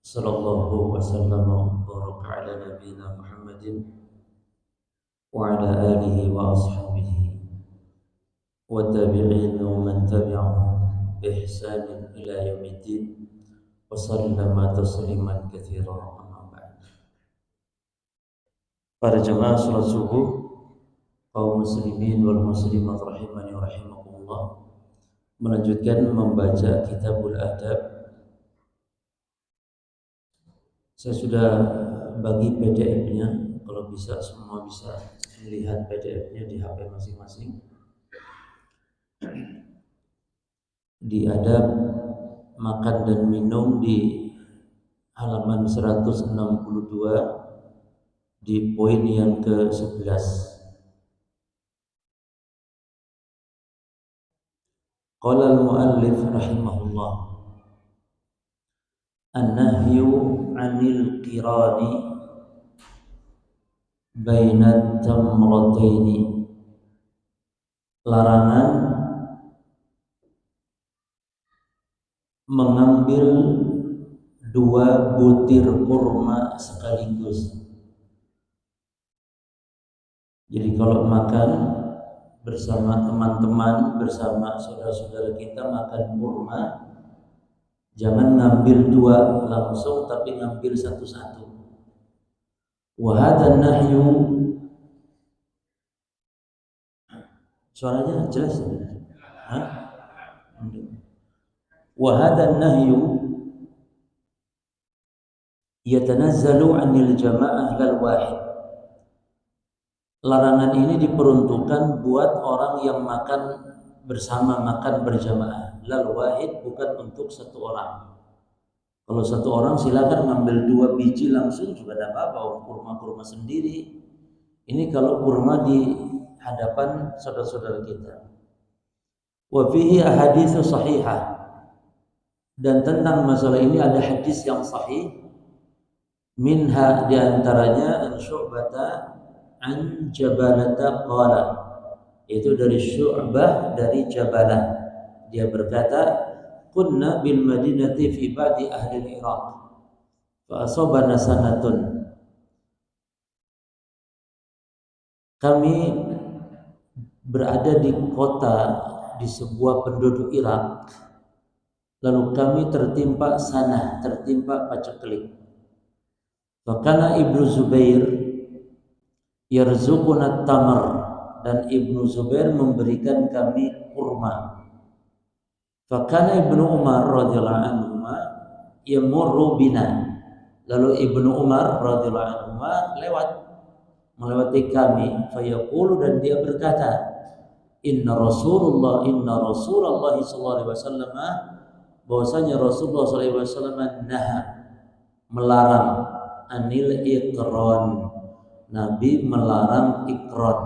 Sallallahu wasallam wa baraka ala nabiyyina Muhammadin wa ala alihi wa ashabihi wa tabi'in wa man tabi'ahum bi ihsanin ila yaumiddin wa sallama tasliman katsiran amma ba'd. Para jemaah salat subuh kaum muslimin wal muslimat rahimani wa rahimakumullah, melanjutkan membaca Kitabul Adab. Saya sudah bagi PDF-nya, kalau bisa semua bisa melihat PDF-nya di HP masing-masing. Di adab makan dan minum di halaman 162 di poin yang ke-11. Qala al-muallif rahimahullah, an-nahyu 'anil qirani bainat tamrataini. Larangan mengambil dua butir kurma sekaligus. Jadi kalau makan bersama teman-teman, bersama saudara-saudara kita makan kurma, jangan ngambil dua langsung, tapi ngambil satu-satu. Wa hadha nahyu, suaranya jelas ya? Hah? Wa hadha nahyu yatanazzalu 'anil jama'ah lal wahid. Larangan ini diperuntukkan buat orang yang makan bersama, makan berjamaah. Lal wahid, bukan untuk satu orang. Kalau satu orang silakan ngambil dua biji langsung juga tidak apa-apa, kurma-kurma sendiri. Ini kalau kurma di hadapan saudara-saudara kita. Wa fihi ahaditsu sahihah, dan tentang masalah ini ada hadis yang sahih. Minha, diantaranya an Syu'bata an Jabalata qala, itu dari Syu'bah dari Jabalah, dia berkata, kunna bil madinati fi ba'di ahli al-Iraq fa asabana sanatun. Kami berada di kota, di sebuah penduduk Irak, lalu kami tertimpa sanah, tertimpa paceklik. Fakana Ibnu Zubair yarzuquna tamar, dan Ibnu Zubair memberikan kami kurma. Fakana Ibnu Umar radhiyallahu anhu yamurru bina, lalu Ibnu Umar radhiyallahu anhu melewati kami. Fayaqulu, dan dia berkata, inna Rasulullah sallallahu alaihi wasallam, bahwasanya Rasulullah sallallahu alaihi wasallam naha, melarang, anil iqran, Nabi melarang iqran.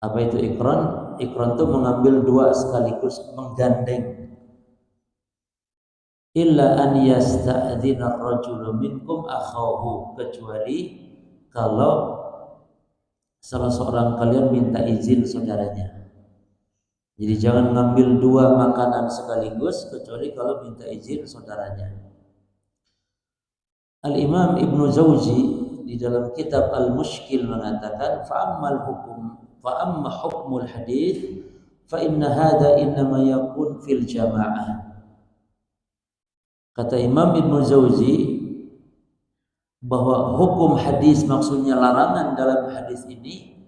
Apa itu iqran? Iqran itu mengambil dua sekaligus, menggandeng. Illa an yasta'dzina ar-rajulu minkum akhahu, kecuali kalau salah seorang kalian minta izin saudaranya. Jadi jangan ngambil dua makanan sekaligus kecuali kalau minta izin saudaranya. Al-Imam Ibnu Jauzi di dalam kitab Al-Mushkil mengatakan, fa'amma hukmul hadis fa inna hadha innama yakun fil jamaah. Kata Imam Ibnu Jauzi bahwa hukum hadis, maksudnya larangan dalam hadis ini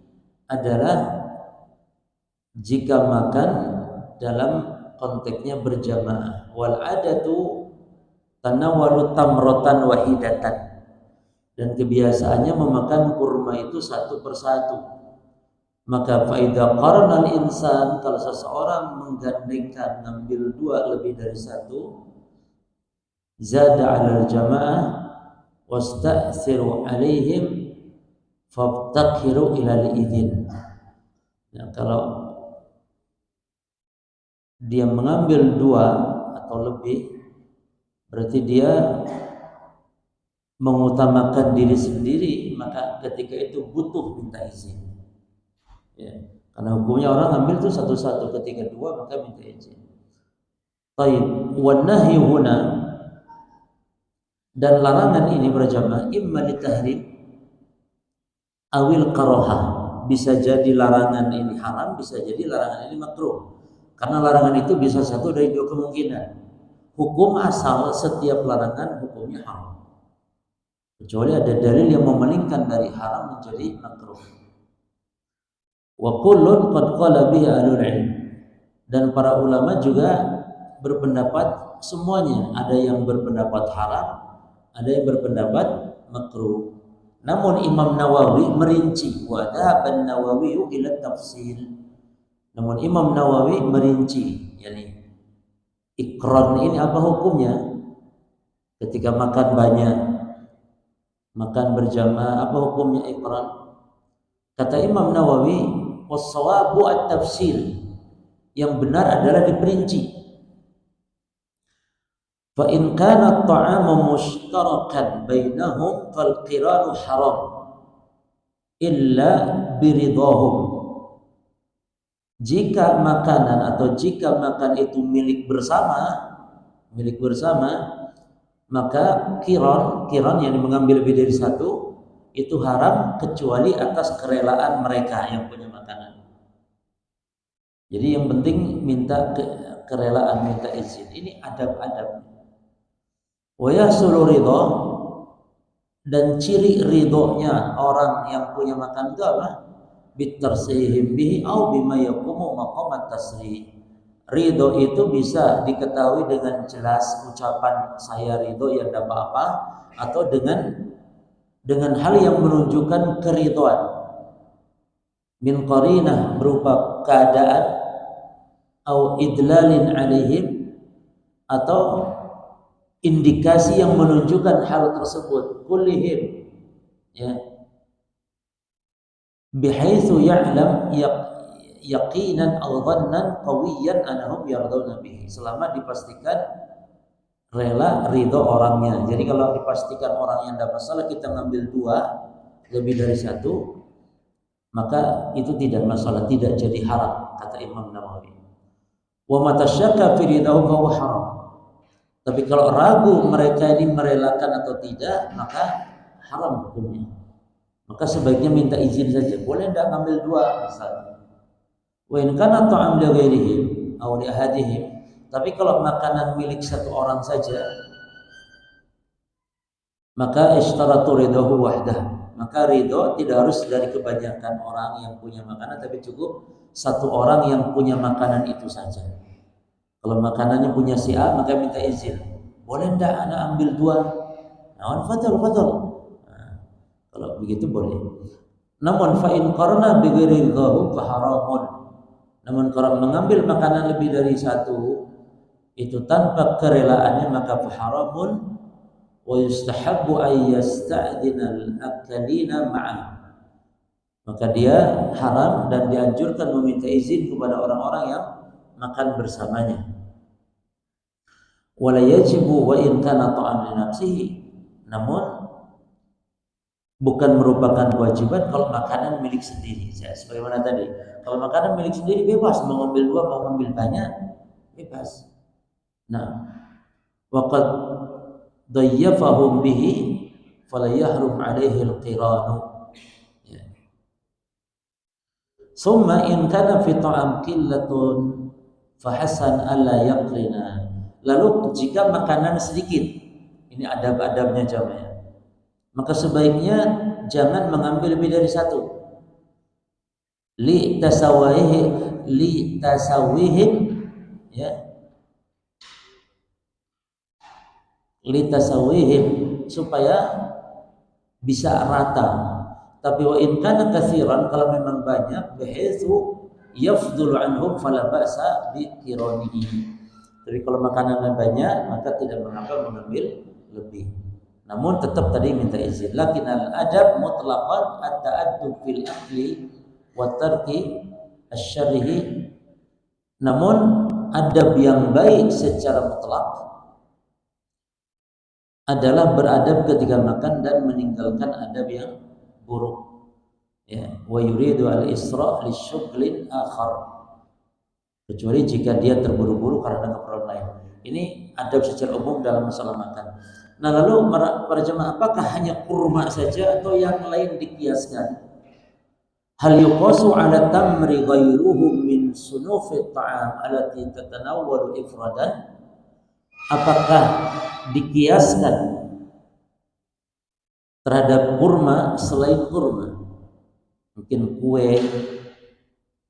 adalah jika makan dalam konteksnya berjamaah. Wal adatu tanawalu tamrotan wahidatan, dan kebiasaannya memakan kurma itu satu persatu. Maka faida qarnal insan, kalau seseorang menggandengkan, ngambil dua lebih dari satu, zada 'alal jamaah wasta'siru 'alaihim fabtakiru ilal idzin. Nah, kalau dia mengambil dua atau lebih, berarti dia mengutamakan diri sendiri, maka ketika itu butuh minta izin. Ya, karena hukumnya orang ambil itu satu-satu, ketika dua maka minta izin. Taib, wan nahyu huna, Dan larangan ini berjamaah imma litahrim awil karohah, bisa jadi larangan ini haram, bisa jadi larangan ini makruh. Karena larangan itu bisa satu dari dua kemungkinan. Hukum asal setiap larangan hukumnya haram, kecuali ada dalil yang memalingkan dari haram menjadi makruh. Wa kullun qad qala bihi ahlul ilm, dan para ulama juga berpendapat semuanya, ada yang berpendapat haram, ada yang berpendapat makruh. Namun Imam Nawawi merinci, wa dhahaban Nawawi ila tafsil. Namun Imam Nawawi merinci, yakni ikran ini apa hukumnya? Ketika makan banyak, makan berjamaah, apa hukumnya ikran? Kata Imam Nawawi, wassawabu at-tafsil. Yang benar adalah diperinci. Fa in kana at-ta'amu mushtarakan bainahum fal qiranu haram illa biridahum. Jika makanan atau jika makan itu milik bersama, maka kiron yang mengambil lebih dari satu itu haram kecuali atas kerelaan mereka yang punya makanan. Jadi yang penting minta kerelaan, minta izin. Ini adab-adab. Wa yahsulu ridha, dan ciri ridhonya orang yang punya makan itu apa? Bitarsihim bihi au bima yaqumu maqamat tasrih. Ridho itu bisa diketahui dengan jelas ucapan saya ridho yang tidak apa-apa, atau dengan hal yang menunjukkan keridhaan. Min qarinah berupa keadaan, au idlalin alaihim, atau indikasi yang menunjukkan hal tersebut. Kullihim, ya, bihaitsu ya'lam yaqinan aw dhannan qawiyan annahum yarduna bihi, selama dipastikan rela ridho orangnya. Jadi kalau dipastikan orang yang tidak masalah, kita ngambil dua lebih dari satu, maka itu tidak masalah, tidak jadi haram, kata Imam Nawawi. Wa matasyakka fi ridahu fa haram. Tapi kalau ragu mereka ini merelakan atau tidak, maka haram hukumnya. Maka sebaiknya minta izin saja. Boleh tidak ngambil dua misalnya. Wa in kana ta'am li ghairihim aw li ahadihim. Tapi kalau makanan milik satu orang saja, maka ishtaratu ridahu wahdah. Maka ridho tidak harus dari kebanyakan orang yang punya makanan, tapi cukup satu orang yang punya makanan itu saja. Kalau makanannya punya si A, maka minta izin. Boleh enggak anak ambil dua? Nah, fadal. Nah, kalau begitu boleh. Namun fa in qarna bi ghairi ridhahu fa haramun. Namun kalau mengambil makanan lebih dari satu itu tanpa kerelaannya, maka fa haramun wa yustahabbu ay yasta'dina al-akalina ma'ah. Maka dia haram dan dianjurkan meminta izin kepada orang-orang yang makan bersamanya. Wala yajibu wa in kana ta'am li nafsihi. Namun bukan merupakan kewajiban kalau makanan milik sendiri. Sebagaimana tadi, kalau makanan milik sendiri bebas, mau ngambil dua, mau ngambil banyak, bebas. Nah, waqad dayyafahum bihi fala yahrum alaihi al-qiranu. Summa in kana fi ta'am qillatun fahasan alla yaqrina. Lalu jika makanan sedikit, ini adab-adabnya jamaah, maka sebaiknya jangan mengambil lebih dari satu. Li tasawihim, ya, li tasawihim, supaya bisa rata. Tapi wa in kana katsiran, kalau memang banyak, bihaitsu yafdulu anhum fala ba'sa bi qiranihi. Tapi kalau makanannya banyak, maka tidak mengapa mengambil lebih. Namun tetap tadi minta izin. Lakin al-adab mutlaqan at-ta'addub fil akli wa tarki asy-syarrihi. Namun adab yang baik secara mutlak adalah beradab ketika makan dan meninggalkan adab yang buruk. Ya, wa yuridu al-isra' li syughlin akhar. Kecuali jika dia terburu-buru karena keperluan lain. Ini adab secara umum dalam masalah makan. Nah, lalu para jemaah, apakah hanya kurma saja atau yang lain dikiaskan? Hal yuqasu ala tamri ghairuhu min sunufi ta'am allati tatanawwalu ifradan? Apakah dikiaskan terhadap kurma selain kurma? Mungkin kue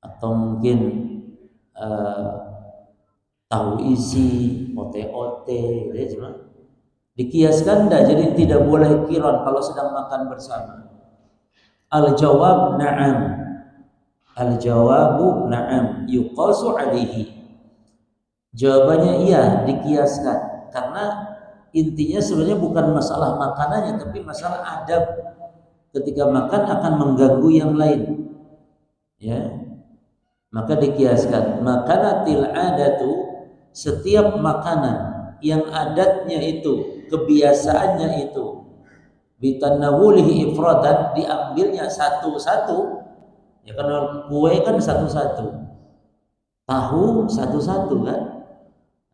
atau mungkin tahu isi, ote-ote, ya cuma dikiaskan enggak, jadi tidak boleh kiron kalau sedang makan bersama. Al-jawab na'am. Al-jawabu na'am yuqasu alaihi. Jawabannya iya, dikiaskan. Karena intinya sebenarnya bukan masalah makanannya, tapi masalah adab. Ketika makan akan mengganggu yang lain. Ya. Maka dikiaskan. Makanatil adatu, setiap makanan yang adatnya itu, kebiasaannya itu bitanawulihi ifradan, diambilnya satu-satu. Ya, karena kue kan satu-satu, tahu satu-satu kan.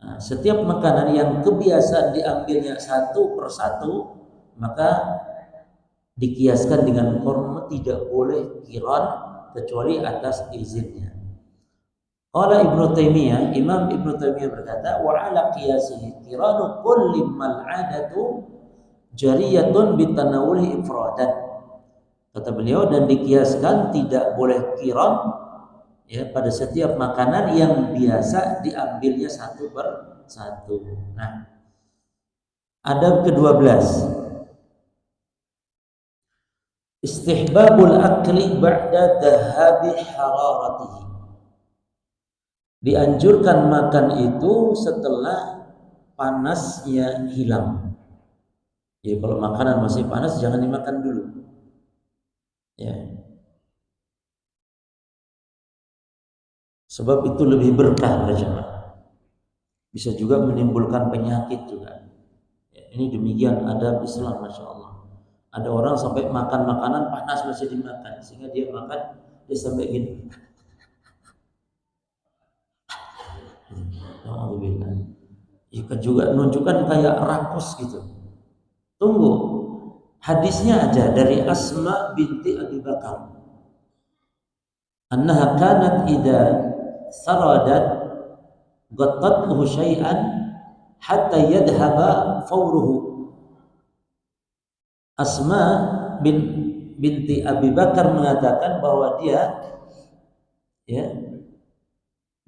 Nah, setiap makanan yang kebiasaan diambilnya satu persatu, maka dikiaskan dengan kurma, tidak boleh kiran kecuali atas izinnya. Qala Ibnu Taimiyah, Imam Ibnu Taimiyah berkata, wa ala qiyasihi kiranu kulli mal adatu jariyatun bitanawuli ifradan. Kata beliau, dan dikiaskan tidak boleh kiran ya pada setiap makanan yang biasa diambilnya satu per satu. Nah, adab ke-12, istihbabul akli ba'da dhahabi hararatihi. Dianjurkan makan itu setelah panasnya hilang. Jadi kalau makanan masih panas jangan dimakan dulu. Ya. Sebab itu lebih berkah jemaah. Bisa juga menimbulkan penyakit juga. Ya, ini demikian adab Islam, masya Allah. Ada orang sampai makan makanan panas masih dimakan, sehingga dia makan dia sampai gini. Alhamdulillah. Itu juga menunjukkan kayak rakus gitu. Tunggu, hadisnya aja dari Asma binti Abi Bakar. Annaha kanat idza saradat ghattathu syai'an hatta yadhhaba fawruhu. Asma binti Abi Bakar mengatakan bahwa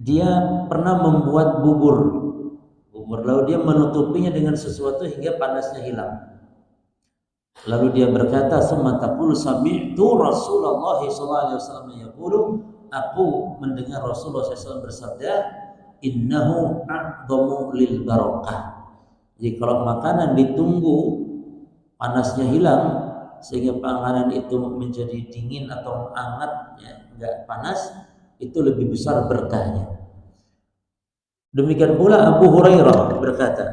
dia pernah membuat bubur, lalu dia menutupinya dengan sesuatu hingga panasnya hilang. Lalu dia berkata, "Summa taqulu sami'tu Rasulullah sallallahu alaihi wasallam yaqulu," aku mendengar Rasulullah SAW bersabda, "Innahu a'dhamu lil barakah." Jadi kalau makanan ditunggu panasnya hilang sehingga makanan itu menjadi dingin atau hangat, ya, enggak panas, itu lebih besar berkahnya. Demikian pula Abu Hurairah berkata,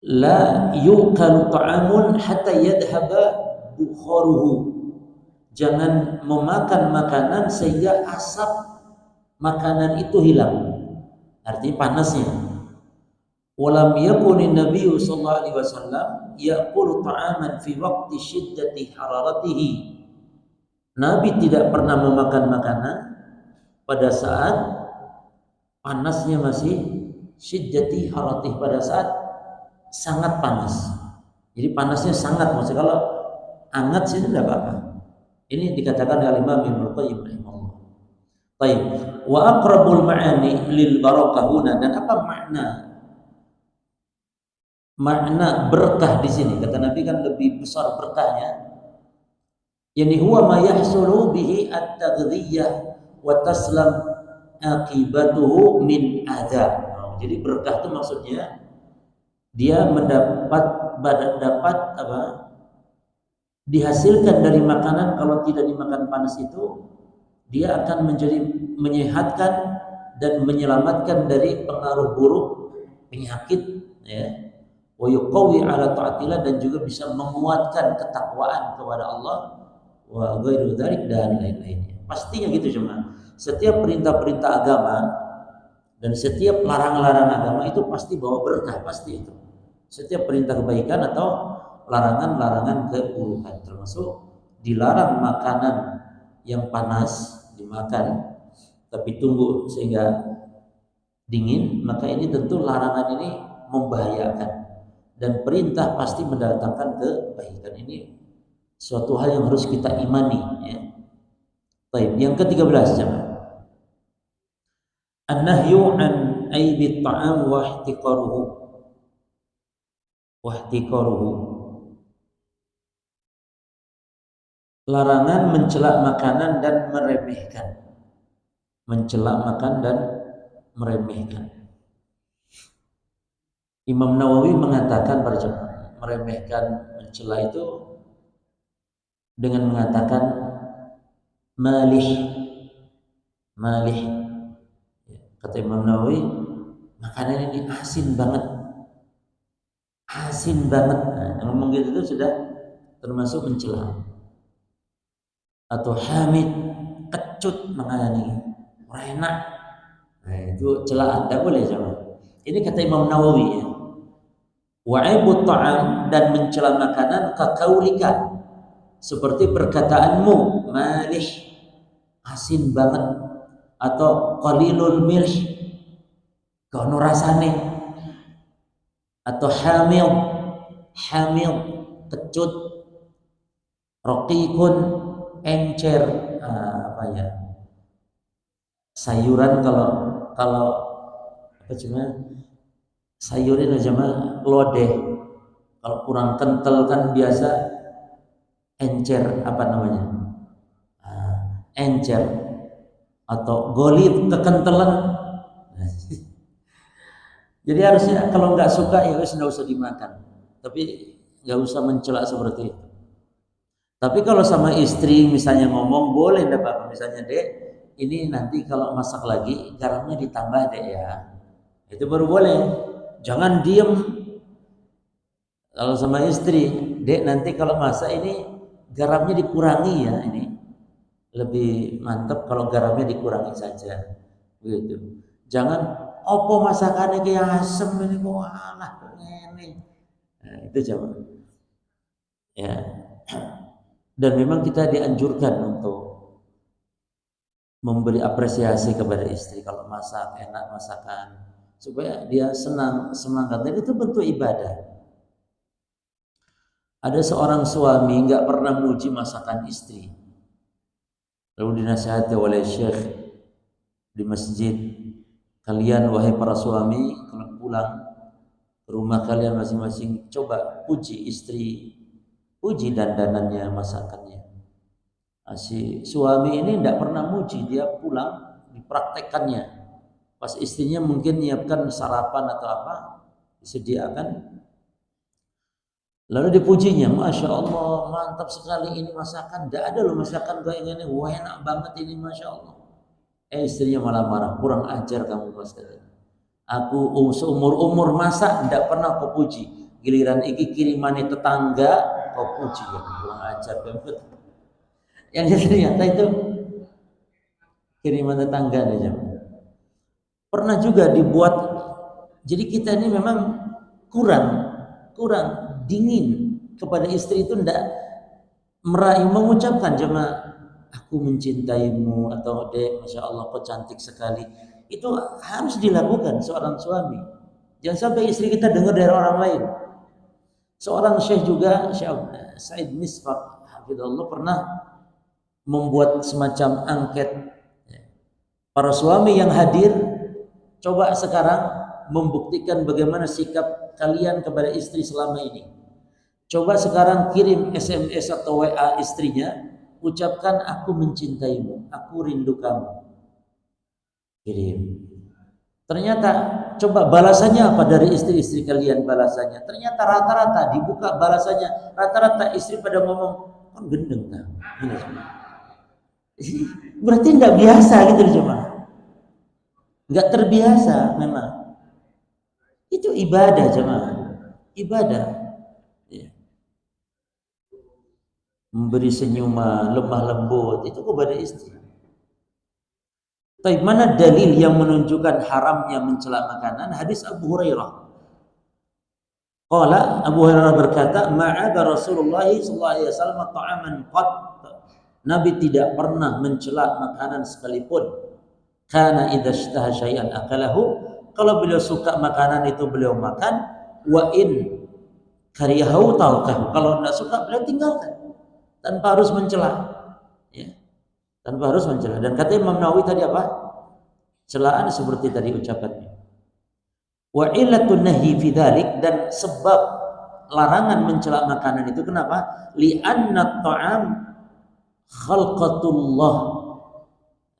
la yukalu ta'amun hatta yadhhaba bukharuhu. Jangan memakan makanan sehingga asap makanan itu hilang, artinya panasnya. Walam yakuni Nabi sallallahu alaihi wasallam yaqulu ta'aman fi waqti syiddati hararatihi. Nabi tidak pernah memakan makanan pada saat panasnya masih syiddati hararatihi, pada saat sangat panas. Jadi panasnya sangat, maksudnya kalau hangat sih tidak apa-apa. Ini dikatakan oleh Imam Ibnu Qayyim rahimahullah. Baik, wa aqrabul ma'ani lil barakah huna, dan apa makna berkah di sini? Kata Nabi kan lebih besar berkahnya. Yani huwa ma yahsulu bihi at-taghdhiyah wa taslam aqibatuhu min adza. Jadi berkah itu maksudnya dia dapat dihasilkan dari makanan. Kalau tidak dimakan panas itu, dia akan menjadi menyehatkan dan menyelamatkan dari pengaruh buruk penyakit, ya. Wa yuqawwi ala ta'atillah, dan juga bisa menguatkan ketakwaan kepada Allah, wa ghairu dzalik, dan lain-lainnya. Pastinya gitu cuma setiap perintah-perintah agama Dan setiap larangan-larangan agama itu pasti bawa berkah, pasti itu. Setiap perintah kebaikan atau larangan-larangan keburukan, termasuk dilarang makanan yang panas dimakan tapi tunggu sehingga dingin, maka ini tentu larangan ini membahayakan dan perintah pasti mendatangkan kebaikan. Ini suatu hal yang harus kita imani, ya. Baik, yang ke-13 jemaah. An-nahyu an aibit ta'am wa ihtiqaruhu. Larangan mencela makanan dan meremehkan. Mencela makan dan meremehkan. Imam Nawawi mengatakan para jemaah, meremehkan, mencela itu dengan mengatakan malih. Kata Imam Nawawi, makanan ini asin banget. Nah, ngomong gitu itu sudah termasuk mencela. Atau hamid, kecut makanan ini, enak. Nah, itu celaan, tidak boleh jemaah. Ini kata Imam Nawawi, ya. Wa'ibut ta'am, dan mencela makanan kakaulika, seperti perkataanmu malih, asin banget, atau qalilul milh, kono rasane, atau hamil, kecut, raqiqun, encer, apa ya, sayuran, kalau apa cuma sayurin aja mah lodeh, kalau kurang kental kan biasa encer, apa namanya, encer atau golib, kekentelan. Jadi harusnya kalau nggak suka ya wes nggak usah dimakan, tapi nggak usah mencela seperti itu. Tapi kalau sama istri misalnya ngomong, boleh enggak Pak, misalnya Dek, ini nanti kalau masak lagi garamnya ditambah Dek ya, itu baru boleh. Jangan diem. Kalau sama istri, Dek nanti kalau masak ini garamnya dikurangi ya, ini lebih mantap kalau garamnya dikurangi saja, begitu. Jangan opo masakannya kayak asem ini kok, alah ini. Nah, itu jangan. Ya. Dan memang kita dianjurkan untuk memberi apresiasi kepada istri kalau masak enak masakan, supaya dia senang, semangat, dan itu bentuk ibadah. Ada seorang suami nggak pernah muji masakan istri, lalu dinasihati oleh syekh di masjid, kalian wahai para suami kalau pulang ke rumah kalian masing-masing, coba puji istri, puji dandanannya, masakannya. Si suami ini tidak pernah muji, dia pulang dipraktekkannya. Pas istrinya mungkin menyiapkan sarapan atau apa, disediakan, lalu dipujinya, Masya Allah, mantap sekali ini masakan, tidak ada loh masakan kayak ini, wah enak banget ini, Masya Allah. Istrinya malah marah, kurang ajar kamu mas. Aku seumur-umur masak tidak pernah kau puji, giliran iki kirimannya tetangga kau puji, ya kurang ajar banget. Yang ternyata itu kiriman tetangga aja. Pernah juga dibuat, jadi kita ini memang kurang dingin kepada istri itu, ndak meraih, mengucapkan cuma aku mencintaimu, atau Dek, Masya Allah kau cantik sekali. Itu harus dilakukan seorang suami. Jangan sampai istri kita dengar dari orang lain. Seorang syekh juga, Syekh Said Misfaq hafizallah, pernah membuat semacam angket. Para suami yang hadir, coba sekarang membuktikan bagaimana sikap kalian kepada istri selama ini. Coba sekarang kirim SMS atau WA istrinya, ucapkan aku mencintaimu, aku rindu kamu. Kirim. Ternyata coba balasannya apa dari istri-istri kalian, balasannya. Ternyata rata-rata dibuka balasannya, rata-rata istri pada ngomong, kan gendeng kan. Berarti tidak biasa gitu loh coba. Enggak terbiasa memang. Itu ibadah jemaah. Ibadah. Ya. Memberi senyuman, lemah lembut itu kepada istri. Tapi mana dalil yang menunjukkan haramnya mencela makanan? Hadis Abu Hurairah. Qala Abu Hurairah berkata, "Ma'aba Rasulullah sallallahu alaihi wasallam ta'aman qat." Nabi tidak pernah mencela makanan sekalipun. Kana idza ishtaha syai'an akalahu. Kalau beliau suka makanan itu beliau makan, wa in kariyahu tarakahu. Kalau tidak suka beliau tinggalkan tanpa harus mencela. Ya, tanpa harus mencela. Dan kata Imam Nawawi tadi apa? Celaan seperti tadi ucapannya. Wa illatun nahyi fi dzalik, dan sebab larangan mencela makanan itu kenapa? Li'anna ta'am khalqatullah.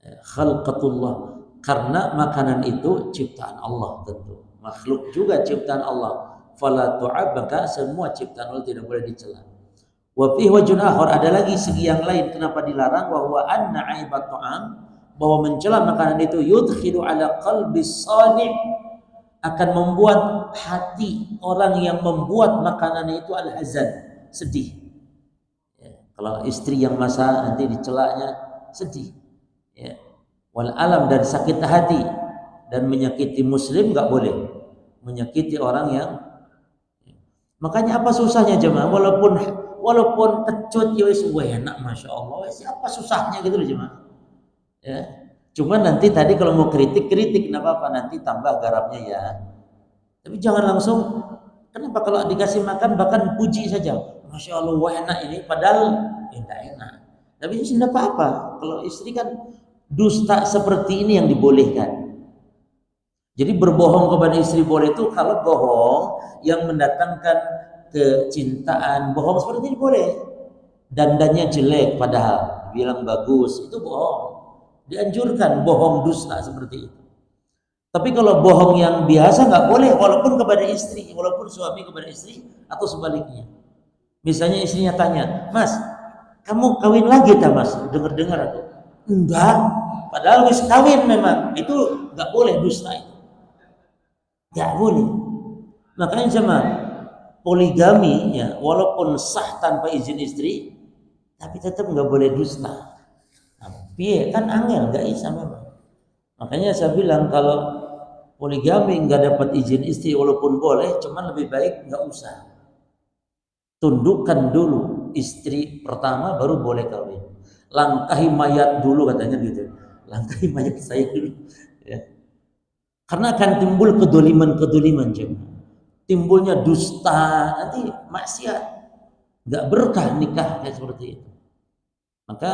Khalqatullah, karena makanan itu ciptaan Allah, tentu makhluk juga ciptaan Allah. Fala tu'abbaka, semua ciptaan Allah tidak boleh dicela. Wa fihi wajhun akhar, ada lagi segi yang lain kenapa dilarang, wa huwa anna aibat ta'am, bahwa mencela makanan itu yudkhilu ala qalbi sani', akan membuat hati orang yang membuat makanan itu al-hazan, sedih. Ya, kalau istri yang masak nanti dicelaknya sedih. Ya. Wal alam, dan sakit hati, dan menyakiti muslim nggak boleh, menyakiti orang yang. Makanya apa susahnya jemaah, walaupun kecut ya wis enak, masya Allah, siapa susahnya gitu loh jemaah. Ya. Cuma nanti tadi kalau mau kritik nggak apa-apa, nanti tambah garamnya ya. Tapi jangan langsung, kenapa kalau dikasih makan bahkan puji saja, masya Allah wah enak ini, padahal tidak enak. Tapi itu tidak apa-apa. Kalau istri kan dusta seperti ini yang dibolehkan. Jadi berbohong kepada istri boleh itu kalau bohong yang mendatangkan kecintaan, bohong seperti ini boleh. Dandannya jelek padahal bilang bagus, itu bohong. Dianjurkan bohong dusta seperti itu. Tapi kalau bohong yang biasa nggak boleh, walaupun kepada istri, walaupun suami kepada istri, atau sebaliknya. Misalnya istrinya tanya, "Mas, kamu kawin lagi tak Mas?" Dengar aku. Enggak, padahal wis kawin memang. Itu enggak boleh, dusta itu. Enggak boleh. Makanya sama poligami ya, walaupun sah tanpa izin istri, tapi tetap enggak boleh dusta. Tapi kan angel, enggak bisa memang. Makanya saya bilang kalau poligami enggak dapat izin istri walaupun boleh, cuman lebih baik enggak usah. Tundukkan dulu istri pertama baru boleh kawin. Langkahi mayat dulu katanya gitu, langkahi mayat saya dulu ya. Karena akan timbul kedoliman timbulnya dusta, nanti maksiat, nggak berkah nikah kayak seperti itu. Maka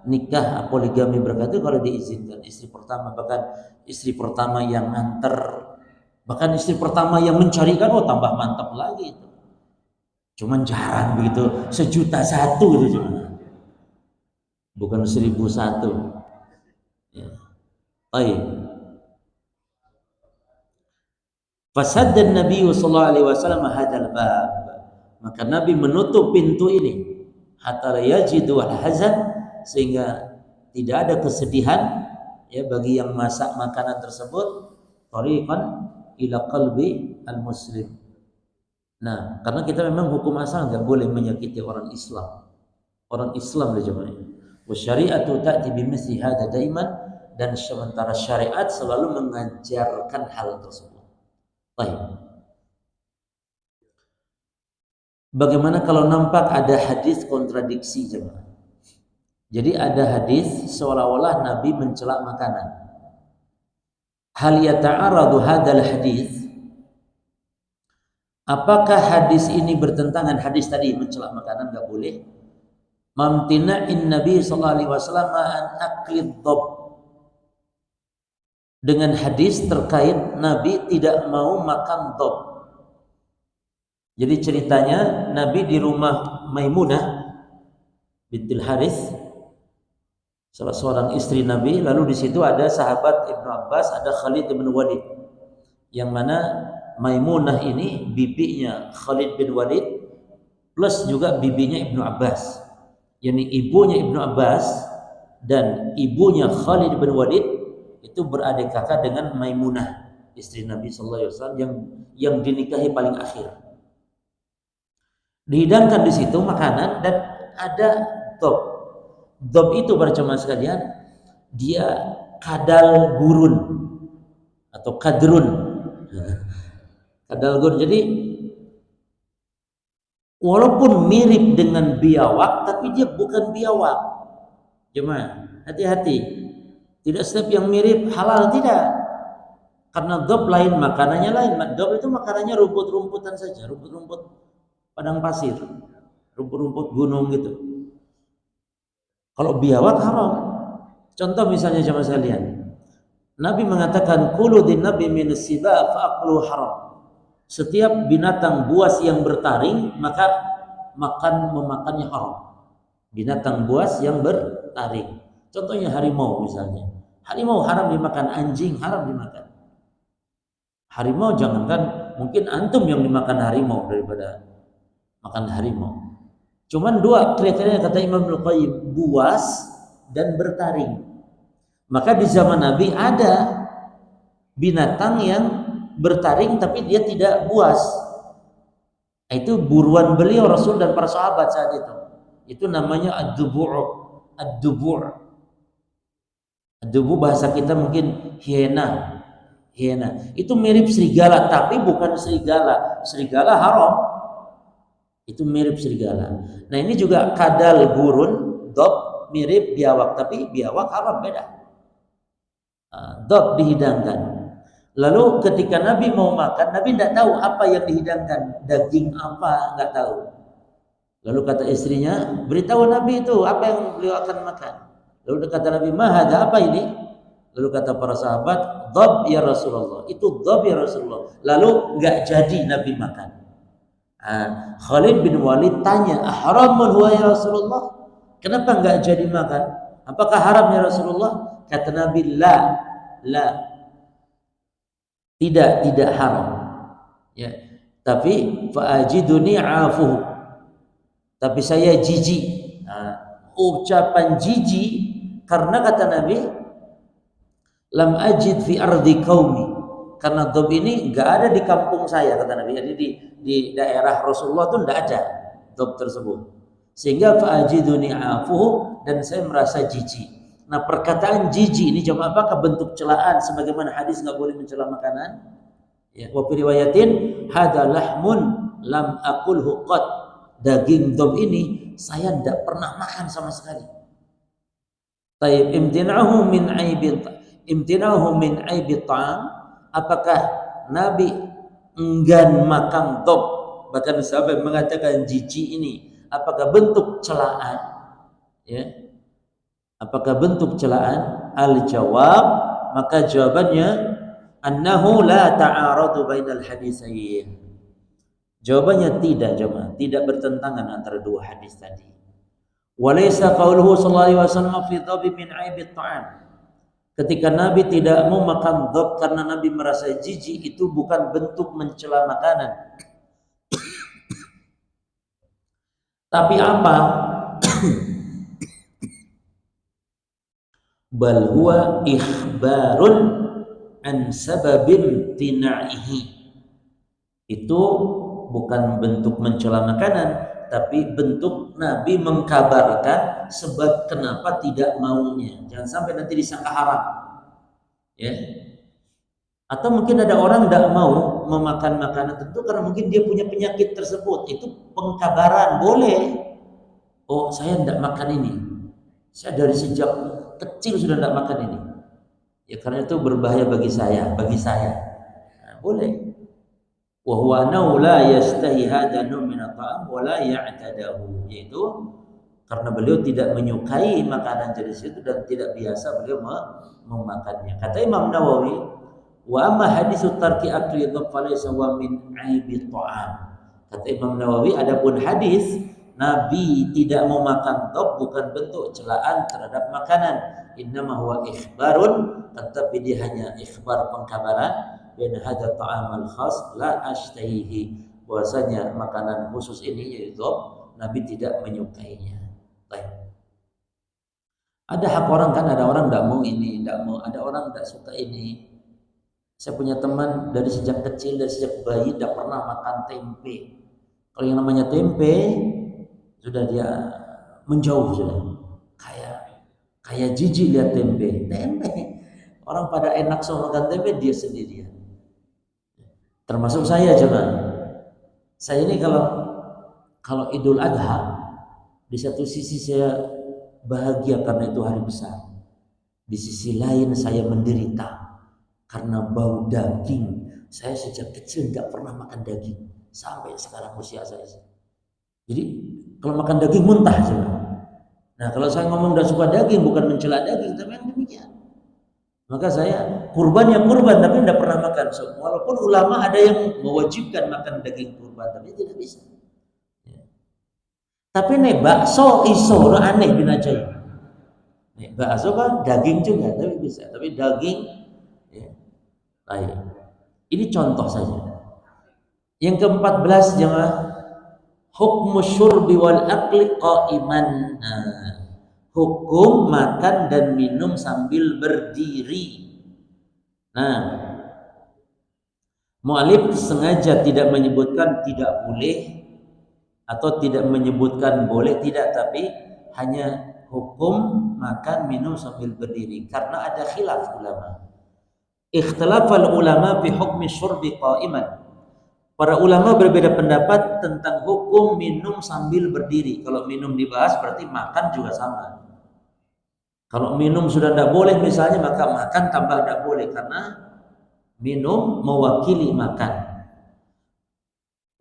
nikah poligami berkah itu kalau diizinkan istri pertama, bahkan istri pertama yang nganter, bahkan istri pertama yang mencarikan, oh tambah mantap lagi itu. Cuman jarang begitu, 1.000.001 gitu cuma. Bukan 1.001. Ya. Baik. Fasaddan Nabi sallallahu alaihi wasallam hadzal bab. Maka Nabi menutup pintu ini hatta yajidu al-hazan, sehingga tidak ada kesedihan ya bagi yang masak makanan tersebut, tariqan ila qalbi al-muslim. Nah, karena kita memang hukum asal enggak boleh menyakiti orang Islam. Orang Islam lah jemaah. Wasyari'atu ta'ti bimithli hadza daiman, dan sementara syariat selalu mengajarkan hal tersebut. Baik. Bagaimana kalau nampak ada hadis kontradiksi jemaah? Jadi ada hadis seolah-olah Nabi mencela makanan. Hal yata'aradu hadzal hadis? Apakah hadis ini bertentangan hadis tadi mencela makanan enggak boleh? Mamtina'in Nabi sallallahu alaihi wasallam an aklid dhab, dengan hadis terkait Nabi tidak mau makan dhab. Jadi ceritanya Nabi di rumah Maimunah bintil Harits, salah seorang istri Nabi, lalu di situ ada sahabat Ibnu Abbas, ada Khalid bin Walid, yang mana Maimunah ini bibinya Khalid bin Walid plus juga bibinya Ibnu Abbas. Yani ibunya Ibnu Abbas dan ibunya Khalid bin Walid itu beradik kakak dengan Maimunah, istri Nabi sallallahu alaihi wasallam yang dinikahi paling akhir. Dihidangkan di situ makanan dan ada dhab. Dhab itu para jemaah sekalian, dia kadal gurun atau kadrun. Kadal gurun. Jadi walaupun mirip dengan biawak, tapi dia bukan biawak. Jemaah, hati-hati. Tidak setiap yang mirip halal, tidak. Karena dob lain, makanannya lain. Dob itu makanannya rumput-rumputan saja, rumput-rumput padang pasir, rumput-rumput gunung gitu. Kalau biawak haram. Contoh misalnya jemaah sekalian, Nabi mengatakan kulu din nabi min siba fa aqlu haram. Setiap binatang buas yang bertaring maka memakannya haram. Binatang buas yang bertaring. Contohnya harimau misalnya. Harimau haram dimakan, anjing haram dimakan. Harimau jangankan, mungkin antum yang dimakan harimau daripada makan harimau. Cuman dua kriteria kata Imam Al-Qayyim, buas dan bertaring. Maka di zaman Nabi ada binatang yang bertaring tapi dia tidak buas. Itu buruan beliau Rasul dan para sahabat saat itu. Itu namanya ad-dubu'. Ad-dubu'. Ad-dubu' bahasa kita mungkin hiena. Itu mirip serigala tapi bukan serigala. Serigala haram. Itu mirip serigala. Nah, ini juga kadal gurun, dob mirip biawak tapi biawak haram, beda. Dob dihidangkan. Lalu ketika Nabi mau makan, Nabi tidak tahu apa yang dihidangkan, daging apa, nggak tahu. Lalu kata istrinya, beritahu Nabi itu apa yang beliau akan makan. Lalu kata Nabi, mahada, apa ini? Lalu kata para sahabat, dhab ya Rasulullah. Itu dhab ya Rasulullah. Lalu nggak jadi Nabi makan. Khalid bin Walid tanya, haramun huwa ya Rasulullah? Kenapa nggak jadi makan? Apakah haram ya Rasulullah? Kata Nabi, la. Tidak haram. Ya. Tapi fa'ajiduni afuhu. Tapi saya jijik. Ucapan jijik karena kata Nabi, lam ajid fi ardi qaumi, karena dob ini enggak ada di kampung saya kata Nabi. Jadi di daerah Rasulullah itu enggak ada dob tersebut. Sehingga fa'ajiduni afuhu, dan saya merasa jijik. Nah, perkataan jijik ini jemaah apakah bentuk celaan sebagaimana hadis enggak boleh mencela makanan? Ya, wa fi riwayatin hadza lahmun lam aqulhu qad. Daging dob ini saya enggak pernah makan sama sekali. Taib imtina'uhu min aibi ta'am. Apakah Nabi enggan makan dob? Bahkan sahabat mengatakan jijik ini apakah bentuk celaan? Ya. Apakah bentuk celaan? Al-jawab, maka jawabannya annahu la ta'aradu bainal haditsain. Jawabannya tidak, jemaah, tidak bertentangan antara dua hadis tadi. Walaysa qauluhu sallallahu alaihi wasallam fi dhabi min aibi ta'am. Ketika Nabi tidak mau makan dhab karena Nabi merasa jijik, itu bukan bentuk mencela makanan. Tapi apa? Bal huwa ikhbarun an sababin tina'ihi. Itu bukan bentuk mencela makanan, tapi bentuk Nabi mengkabarkan sebab kenapa tidak maunya. Jangan sampai nanti disangka haram. Ya. Atau mungkin ada orang tidak mau memakan makanan tertentu karena mungkin dia punya penyakit tersebut. Itu pengkabaran, boleh. Oh, saya tidak makan ini. Saya dari sejak kecil sudah tidak makan ini. Ya karena itu berbahaya bagi saya. Nah, boleh. Wa huwa annahu la yastahi hadha min at-ta'am wa la ya'tadahu, yaitu karena beliau tidak menyukai makanan jenis itu dan tidak biasa beliau memakannya. Kata Imam Nawawi, wa amma haditsu tarki akli dhab falaysa wa min aibi ta'am. Kata Imam Nawawi, adapun hadis Nabi tidak mau makan dhab bukan bentuk celaan terhadap makanan. Innama huwa ikhbarun, tetapi dia hanya ikhbar, pengkabaran, bin hadza ta'amal khas la ashtahihi, bahwasanya makanan khusus ini yaitu Nabi tidak menyukainya. Baik. Ada hak orang kan, ada orang tidak mau ini, tidak mau, ada orang tidak suka ini. Saya punya teman dari sejak kecil, dari sejak bayi tidak pernah makan tempe. Kalau yang namanya tempe sudah dia menjauh sudah. Kayak jijik lihat tempe. Orang pada enak sama makan tempe, dia sendirian. Termasuk saya jemaah. Saya ini kalau Idul Adha, di satu sisi saya bahagia karena itu hari besar. Di sisi lain saya menderita karena bau daging. Saya sejak kecil nggak pernah makan daging sampai sekarang usia saya. Jadi kalau makan daging muntah aja. Nah kalau saya ngomong dan suka daging bukan mencela daging, tapi yang demikian. Maka saya kurban ya kurban, tapi tidak pernah makan. So, walaupun ulama ada yang mewajibkan makan daging kurban, tapi tidak bisa. Ya. Tapi nih bakso iso aneh binajai. Nih bakso kan daging juga, tapi bisa. Tapi daging, ya, lain. Ini contoh saja. Yang ke-14 jemaah, hukmu syurbi wal akli qa'iman. Nah, hukum makan dan minum sambil berdiri. Nah, mu'alif sengaja tidak menyebutkan tidak boleh atau tidak menyebutkan boleh, tidak, tapi hanya hukum makan minum sambil berdiri karena ada khilaf ulama. Ikhtilafal ulama fi hukmi syurbi qa'iman. Para ulama berbeda pendapat tentang hukum minum sambil berdiri. Kalau minum dibahas berarti makan juga sama. Kalau minum sudah tidak boleh misalnya, maka makan tambah tidak boleh karena minum mewakili makan.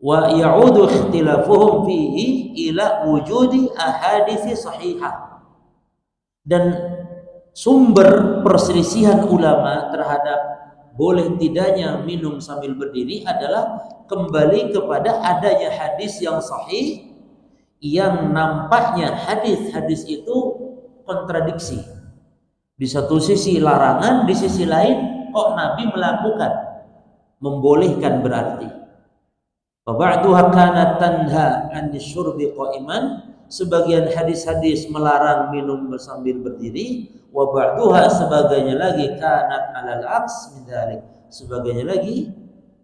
Wa ya'udu ikhtilafuhum fihi ila wujudi ahadits sahihah. Dan sumber perselisihan ulama terhadap boleh tidaknya minum sambil berdiri adalah kembali kepada adanya hadis yang sahih yang nampaknya hadis-hadis itu kontradiksi. Di satu sisi larangan, di sisi lain kok Nabi melakukan, membolehkan berarti. Wa ba'duha kanat tanha 'anil syurbi qa'iman, sebagian hadis-hadis melarang minum sambil berdiri, wa ba'duha sebagainya lagi kanat 'alal 'aks min dzalik, sebagainya lagi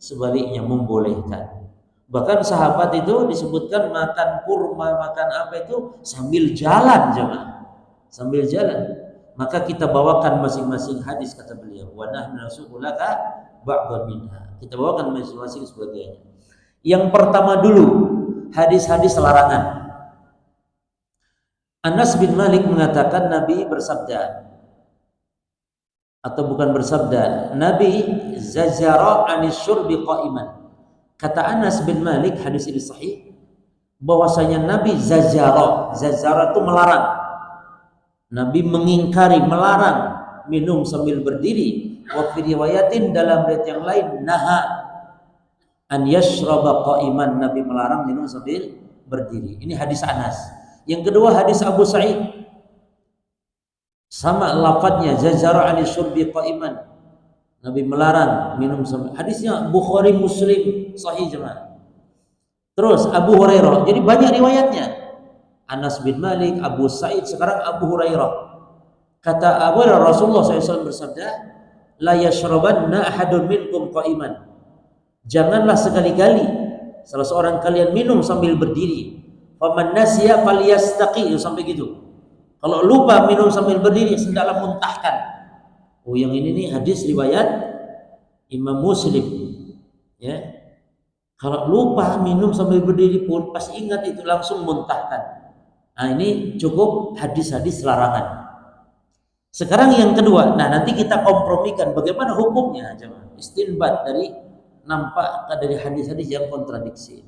sebaliknya membolehkan. Bahkan sahabat itu disebutkan makan kurma, makan apa itu sambil jalan jemaah. Sambil jalan. Maka kita bawakan masing-masing hadis kata beliau. Wa nahnu nasuqulaka ba'dhan minha. Kita bawakan masing-masing sebagainya. Yang pertama dulu hadis-hadis larangan. Anas bin Malik mengatakan Nabi bersabda, atau bukan bersabda, Nabi zajara anis syurbi qa'iman. Kata Anas bin Malik, hadis ini sahih, bahwasanya Nabi zajara itu melarang. Nabi mengingkari, melarang minum sambil berdiri. Wa fi riwayatin, dalam riwayat yang lain, naha an yashraba qa'iman, Nabi melarang minum sambil berdiri. Ini hadis Anas. Yang kedua hadis Abu Sa'id, sama lafadznya, zajara anis syurbi qa'iman, Nabi melarang minum sambil. Hadisnya Bukhari Muslim sahih jemaah. Terus Abu Hurairah, jadi banyak riwayatnya. Anas bin Malik, Abu Sa'id, sekarang Abu Hurairah. Kata Abu Hurairah, Rasulullah SAW bersabda, la yashrabanna ahadun minkum qa'iman, janganlah sekali-kali salah seorang kalian minum sambil berdiri. Faman nasiya falyastaqi, sampai gitu. Kalau lupa minum sambil berdiri, hendaklah muntahkan. Oh, yang ini nih hadis riwayat Imam Muslim. Ya, kalau lupa minum sambil berdiri pun pas ingat itu langsung muntahkan. Nah, ini cukup hadis-hadis larangan. Sekarang yang kedua, nah nanti kita kompromikan bagaimana hukumnya, jemaah. Istinbat dari nampak dari hadis-hadis yang kontradiksi.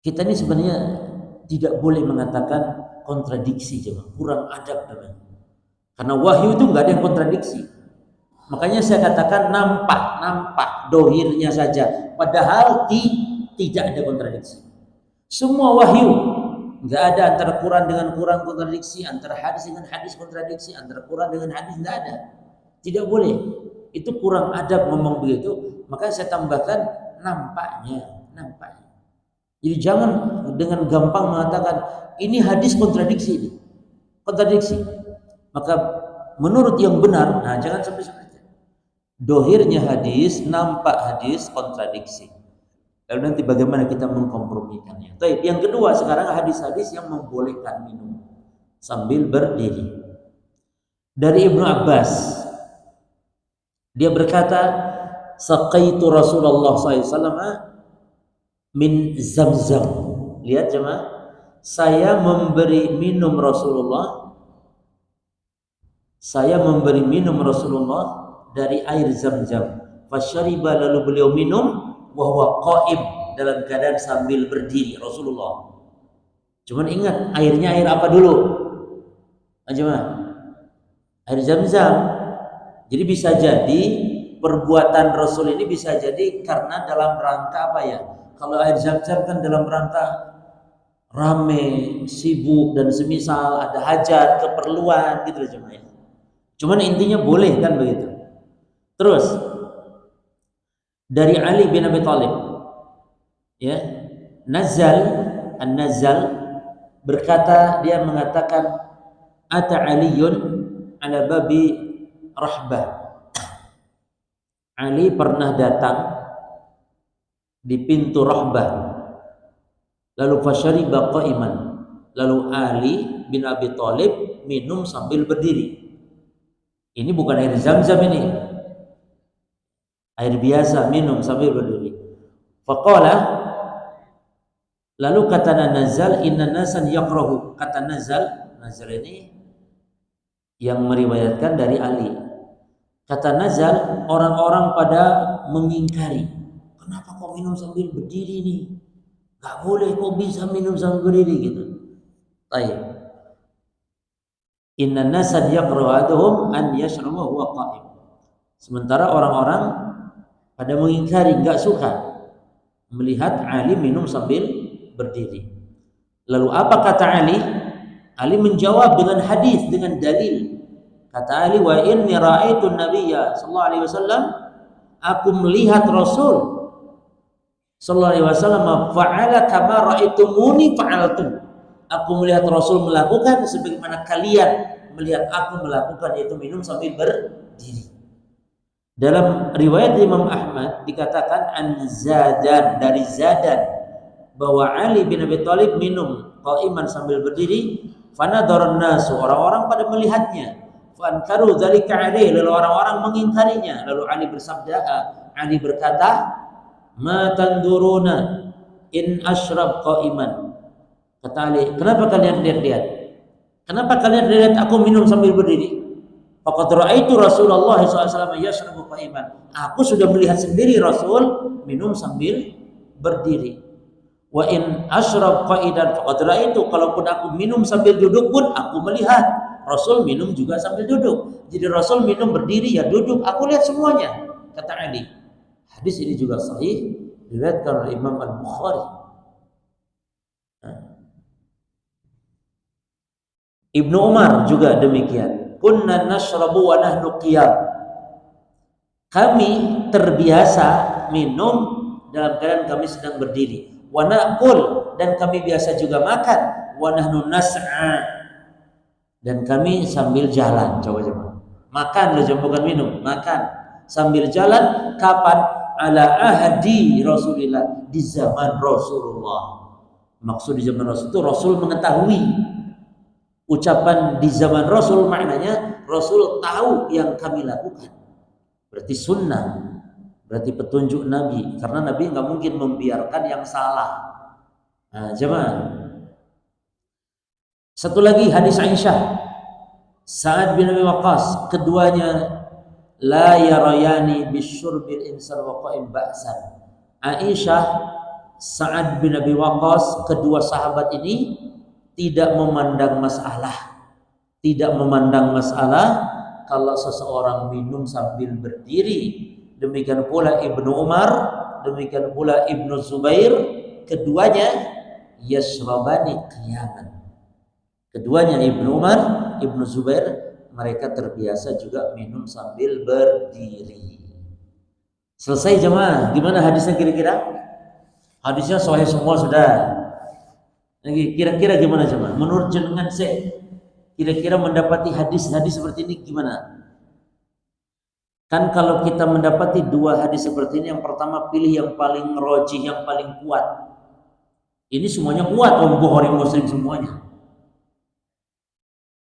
Kita ini sebenarnya tidak boleh mengatakan kontradiksi, jemaah. Kurang adab namanya. Karena wahyu itu nggak ada yang kontradiksi. Makanya saya katakan nampak dohirnya saja. Padahal tidak ada kontradiksi. Semua wahyu, nggak ada antara Quran dengan Quran kontradiksi, antara hadis dengan hadis kontradiksi, antara Quran dengan hadis nggak ada. Tidak boleh. Itu kurang adab ngomong begitu. Makanya saya tambahkan nampaknya. Jadi jangan dengan gampang mengatakan ini hadis kontradiksi. Maka menurut yang benar, nah jangan sampai seperti itu. Dohirnya hadis, nampak hadis kontradiksi. Lalu nanti bagaimana kita mengkompromikannya. Baik, yang kedua sekarang hadis-hadis yang membolehkan minum sambil berdiri. Dari Ibnu Abbas, dia berkata, saqaitu Rasulullah SAW min Zamzam. Lihat jemaah, saya memberi minum Rasulullah dari air Zamzam. Fasyariba, lalu beliau minum, wa huwa qaim, dalam keadaan sambil berdiri Rasulullah. Cuman ingat, airnya air apa dulu? Jemaah, air Zamzam. Jadi bisa jadi perbuatan Rasul ini bisa jadi karena dalam rangka apa ya? Kalau air Zamzam kan dalam rangka rame, sibuk dan semisal, ada hajat, keperluan gitu loh jemaah. Cuman intinya boleh kan begitu. Terus dari Ali bin Abi Thalib, ya, An-Nazal berkata, dia mengatakan, ata Aliyun ala babi Rahbah. Ali pernah datang di pintu Rahbah. Lalu fasyariba qa'iman. Lalu Ali bin Abi Thalib minum sambil berdiri. Ini bukan air Zamzam ini. Air biasa, minum sambil berdiri. Faqala, lalu kata Nazal, inna nasan yakrahu. Kata Nazal ini yang meriwayatkan dari Ali. Kata Nazal, orang-orang pada mengingkari. Kenapa kok minum sambil berdiri nih? Gak boleh, kok bisa minum sambil berdiri gitu. Baik. Inna nasan yakrahu an yashrabu huwa qa'im. Sementara orang-orang pada mengingkari, gak suka melihat Ali minum sambil berdiri. Lalu apa kata Ali? Ali menjawab dengan hadis, dengan dalil. Kata Ali, wa inni ra'aitu nabiyya sallallahu alaihi wasallam, aku melihat Rasul sallallahu alaihi wasallam fa'ala kama ra'aitumuni fa'altu. Aku melihat Rasul melakukan sebagaimana kalian melihat aku melakukan, yaitu minum sambil berdiri. Dalam riwayat Imam Ahmad dikatakan an-Zadan, dari Zadan, bahwa Ali bin Abi Thalib minum qa'iman sambil berdiri. Fanadharan nasu, orang-orang pada melihatnya. Fankaru dzalika alaihi, lalu orang-orang mengingkarinya. Lalu Ali bersabda, Ali berkata, ma tanduruna in ashrab qa'iman. Kata Ali, kenapa kalian lihat-lihat? Kenapa kalian lihat aku minum sambil berdiri? Faqad ra'aitu Rasulullah SAW yashrabu qa'iman. Aku sudah melihat sendiri Rasul minum sambil berdiri. Wa in ashrab qa'idan faqad ra'aitu, kalaupun aku minum sambil duduk pun aku melihat Rasul minum juga sambil duduk. Jadi Rasul minum berdiri ya duduk, aku lihat semuanya, kata Ali. Hadis ini juga sahih, diriwayatkan oleh Imam Al-Bukhari. Ibnu Umar juga demikian. Kunna nashrabu wa nahnu qiyam. Kami terbiasa minum dalam keadaan kami sedang berdiri. Wa naqul, dan kami biasa juga makan. Wa nahnu nas'a, dan kami sambil jalan. Coba. Makan loh, bukan minum, makan sambil jalan. Kapan? Ala ahdi Rasulillah, di zaman Rasulullah. Maksud di zaman Rasul itu Rasul mengetahui. Ucapan di zaman Rasul maknanya Rasul tahu yang kami lakukan. Berarti sunnah, berarti petunjuk Nabi, karena Nabi nggak mungkin membiarkan yang salah. Nah, jemaah. Satu lagi hadis Aisyah, Sa'ad bin Abi Waqqas, keduanya la yarayani bisyurbil insan wa qa'im ba'san. Aisyah, Sa'ad bin Abi Waqqas, kedua sahabat ini tidak memandang masalah kalau seseorang minum sambil berdiri. Demikian pula Ibnu Umar, demikian pula Ibnu Zubair, keduanya yashrabani qiyaman. Keduanya Ibnu Umar, Ibnu Zubair, mereka terbiasa juga minum sambil berdiri. Selesai jemaah. Gimana hadisnya kira-kira? Hadisnya sahih semua sudah. Kira-kira gimana jemaah? Menurut jenengan saya, kira-kira mendapati hadis-hadis seperti ini gimana? Kan kalau kita mendapati dua hadis seperti ini, yang pertama pilih yang paling rajih, yang paling kuat. Ini semuanya kuat, Bukhari Muslim semuanya.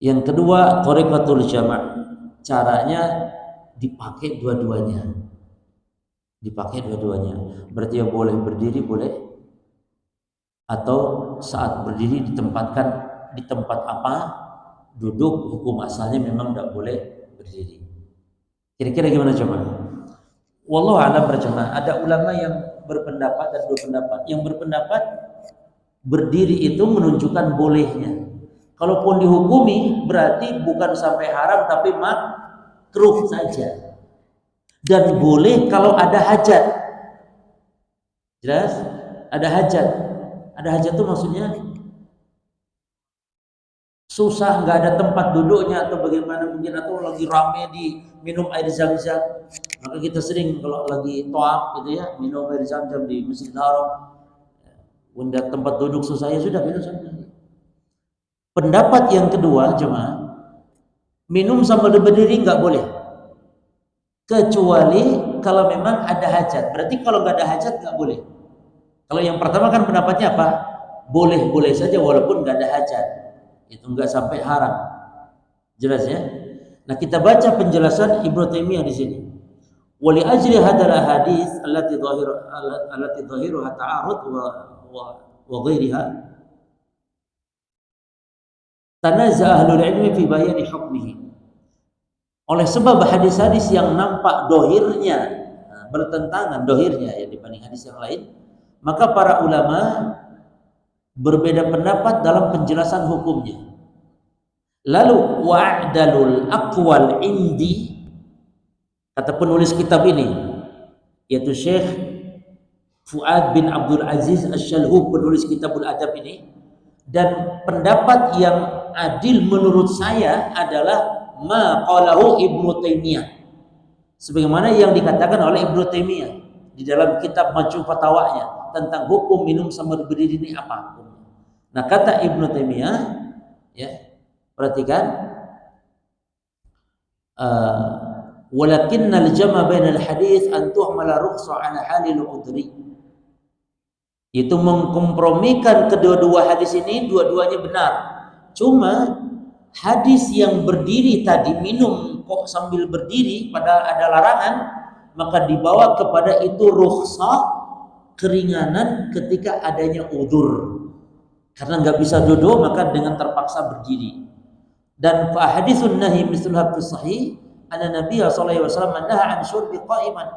Yang kedua, thariqatul jama'. Caranya dipakai dua-duanya. Dipakai dua-duanya. Berarti ya boleh berdiri, boleh, atau saat berdiri ditempatkan di tempat apa, duduk, hukum asalnya memang tidak boleh berdiri. Kira-kira gimana coba? Wallahu a'lam berjamaah. Ada ulama yang berpendapat dan dua pendapat. Yang berpendapat berdiri itu menunjukkan bolehnya. Kalaupun dihukumi berarti bukan sampai haram tapi makruh saja. Dan boleh kalau ada hajat. Jelas? Ada hajat. Ada hajat itu maksudnya susah, nggak ada tempat duduknya atau bagaimana mungkin, atau lagi rame di minum air zam-zam. Maka kita sering kalau lagi toab gitu ya, minum air zam-zam di Masjidil Haram. Bunda tempat duduk susah, ya sudah minum sambil. Pendapat yang kedua jemaah, minum sambil berdiri nggak boleh, kecuali kalau memang ada hajat. Berarti kalau nggak ada hajat nggak boleh. Kalau yang pertama kan pendapatnya apa? Boleh-boleh saja walaupun nggak ada hajat. Itu nggak sampai haram. Jelas ya? Nah, kita baca penjelasan Ibnu Taimiyah di sini. Wa li ajli hadzal hadis allati dhahiruha ta'arud wa ghairiha tanazza ahlul ilmi fi bayani hukmihi. Oleh sebab hadis-hadis yang nampak dohirnya bertentangan dohirnya ya dibanding hadis yang lain, maka para ulama berbeda pendapat dalam penjelasan hukumnya. Lalu wa'dalul aqwal indi, kata penulis kitab ini yaitu Syekh Fuad bin Abdul Aziz Asy-Syalhub, penulis Kitabul Adab ini, dan pendapat yang adil menurut saya adalah ma qalahu Ibnu Taimiyah, sebagaimana yang dikatakan oleh Ibnu Taimiyah di dalam kitab Majmu' Fatawanya tentang hukum minum sambil berdiri ini apa. Nah, kata Ibnu Taimiyah ya, perhatikan, walakinnal jama' bainal hadis an tuhmala rukhsah ala halil udri, itu mengkompromikan kedua-dua hadis ini, dua-duanya benar. Cuma hadis yang berdiri tadi, minum kok sambil berdiri padahal ada larangan, maka dibawa kepada itu rukhsah, keringanan ketika adanya udzur. Karena nggak bisa duduk maka dengan terpaksa berdiri. Dan fa haditsun nahi mislha fi sahih anna Nabi sallallahu alaihi wasallam nahaa an syurbi qa'iman.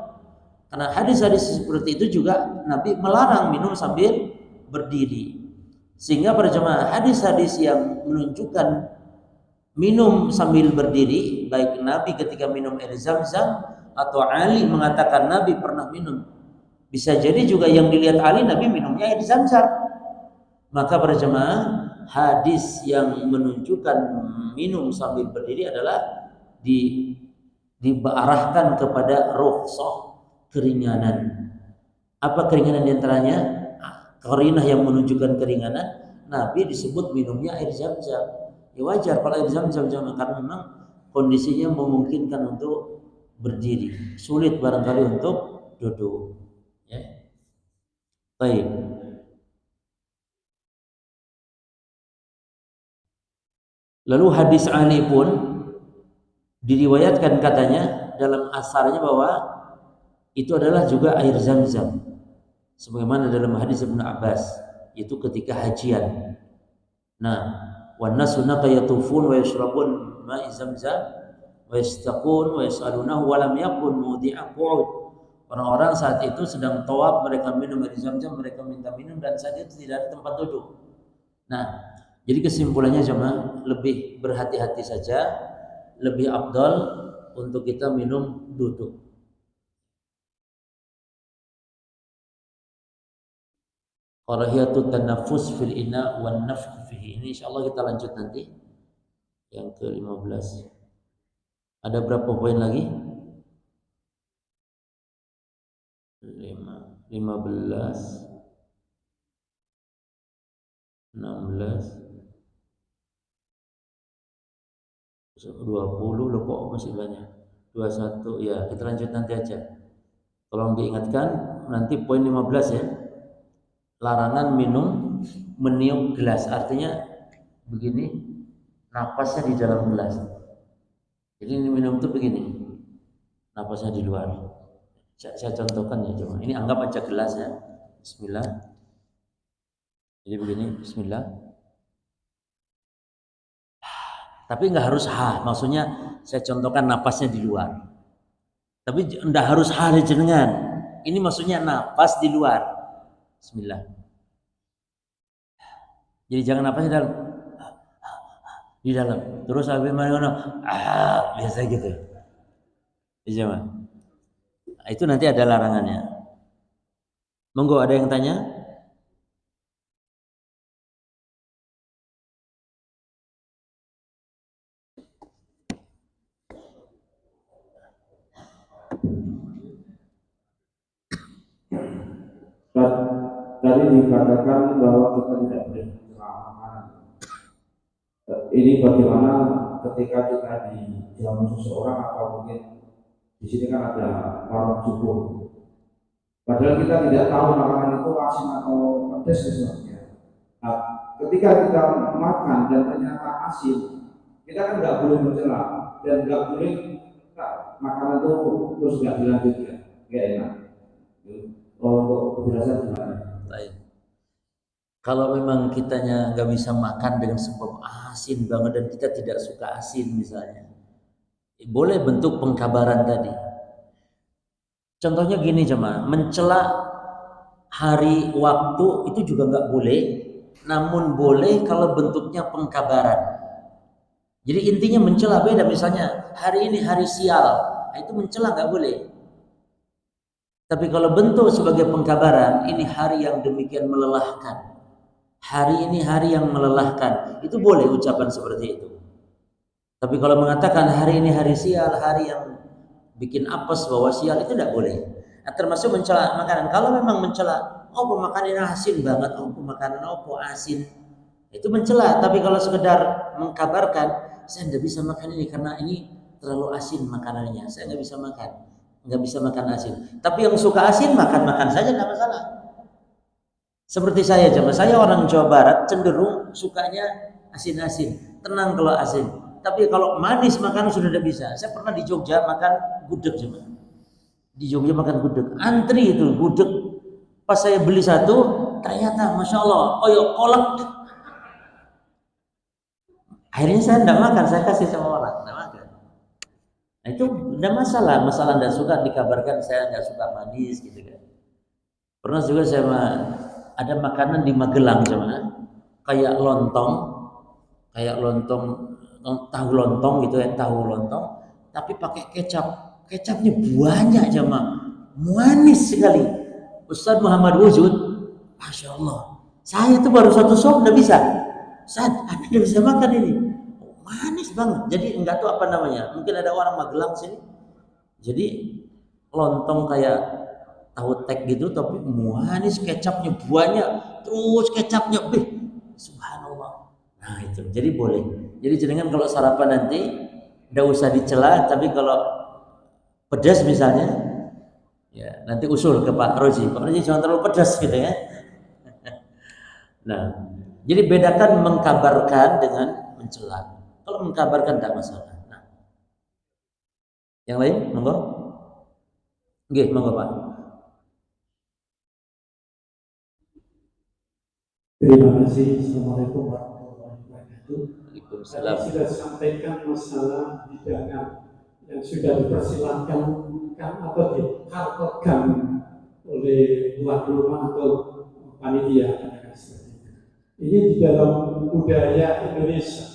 Karena hadis-hadis seperti itu juga Nabi melarang minum sambil berdiri. Sehingga para jemaah, hadis-hadis yang menunjukkan minum sambil berdiri, baik Nabi ketika minum air Zam-Zam atau Ali mengatakan Nabi pernah minum, bisa jadi juga yang dilihat Ali Nabi minumnya air Zam-Zam. Maka para jemaah, hadis yang menunjukkan minum sambil berdiri adalah diarahkan kepada rukhsah, keringanan. Apa keringanan diantaranya? Qarinah yang menunjukkan keringanan, Nabi disebut minumnya air Zam-Zam. Ya wajar kalau air Zam-Zam, karena memang kondisinya memungkinkan untuk berdiri, sulit barangkali untuk duduk. Ya. Baik. Lalu hadis Ali pun diriwayatkan katanya dalam asarnya bahwa itu adalah juga air Zam-Zam, sebagaimana dalam hadis Ibnu Abbas, itu ketika hajian. Nah, wan nasu yatufun wa yashrabun ma'i Zam-Zam wa yastaqun wa yasalunahu wa lam yakun mudi'a qu'ud. Orang-orang saat itu sedang tawaf, mereka minum air Zam-Zam, mereka minta minum, dan saat itu tidak ada tempat duduk. Nah, jadi kesimpulannya cuma lebih berhati-hati saja, lebih afdal untuk kita minum duduk. Karahiyatut tanaffus fil ina wan nafkh fihi. Ini insyaallah kita lanjut nanti yang ke-15. Ada berapa poin lagi? 15, 16, 20 loh, kok masih banyak. 21 ya, kita lanjut nanti aja. Tolong diingatkan nanti poin 15 ya. Larangan minum meniup gelas, artinya begini, napasnya di dalam gelas. Jadi ini minum tuh begini, napasnya di luar. Saya contohkan ya coba. Ini anggap aja gelas ya. Bismillah. Jadi begini, Bismillah. Tapi nggak harus ha, maksudnya saya contohkan napasnya di luar. Tapi nggak harus ha di jenengan. Ini maksudnya napas di luar. Bismillah. Jadi jangan napasnya di dalam. Terus habis mana biasa gitu. Iya, nah, itu nanti ada larangannya. Monggo ada yang tanya? Tadi dikatakan bahwa kita tidak boleh mencela makanan. Ini bagaimana ketika kita dijamu seseorang atau mungkin di sini kan ada warung cukup. Padahal kita tidak tahu makanan itu asin atau pedas sesuatu. Nah, ketika kita makan dan ternyata asin, kita kan nggak boleh mencela dan nggak boleh makanan itu terus nggak dilanjutkan, nggak enak. Untuk penjelasan gimana? Baik. Kalau memang kitanya nggak bisa makan dengan sebab asin banget dan kita tidak suka asin misalnya, boleh bentuk pengkabaran tadi. Contohnya gini jemaah, mencela hari waktu itu juga nggak boleh, namun boleh kalau bentuknya pengkabaran. Jadi intinya mencela beda, misalnya hari ini hari sial, nah itu mencela nggak boleh. Tapi kalau bentuk sebagai pengkabaran, ini hari yang demikian melelahkan. Hari ini hari yang melelahkan, itu boleh ucapan seperti itu. Tapi kalau mengatakan hari ini hari sial, hari yang bikin apes bahwa sial, itu tidak boleh. Nah, termasuk mencela makanan. Kalau memang mencela, oh makanan asin banget, oh makanan opo asin, itu mencela. Tapi kalau sekedar mengkabarkan, saya tidak bisa makan ini karena ini terlalu asin makanannya, saya nggak bisa makan, nggak bisa makan asin. Tapi yang suka asin makan saja, tidak masalah. Seperti saya saya orang Jawa Barat cenderung sukanya asin-asin, tenang kalau asin. Tapi kalau manis makan sudah tidak bisa. Saya pernah di Jogja makan gudeg jemaah. Di Jogja makan gudeg, antri itu gudeg. Pas saya beli satu, ternyata masya Allah, kolak. Akhirnya saya tidak makan, saya kasih sama orang, tidak makan. Nah, itu tidak masalah, tidak suka dikabarkan saya nggak suka manis gitu kan. Pernah juga saya ada makanan di Magelang jemaah, kayak lontong, tahu lontong gitu ya, tahu lontong, tapi pakai kecapnya banyak jemaah, manis sekali. Ustadz Muhammad Wujud, masya Allah, saya itu baru satu sop udah bisa. Ustadz, Anda udah bisa makan ini, manis banget. Jadi enggak tahu apa namanya, mungkin ada orang Magelang sini. Jadi lontong kayak tahu tek gitu tapi manis, kecapnya banyak, terus kecapnya subhanallah. Nah itu jadi boleh. Jadi jenengan kalau sarapan nanti nggak usah dicela, tapi kalau pedas misalnya ya nanti usul ke Pak Roji jangan terlalu pedas gitu ya. Nah jadi bedakan mengkabarkan dengan mencela. Kalau mengkabarkan tidak masalah. Nah, yang lain monggo. Nggih, monggo Pak. Terima kasih. Assalamualaikum warahmatullahi wabarakatuh. Waalaikumsalam. Tadi sudah sampaikan masalah hidangan yang sudah dipersilakan atau diharapkan oleh tuan rumah atau panitia. Ini di dalam budaya Indonesia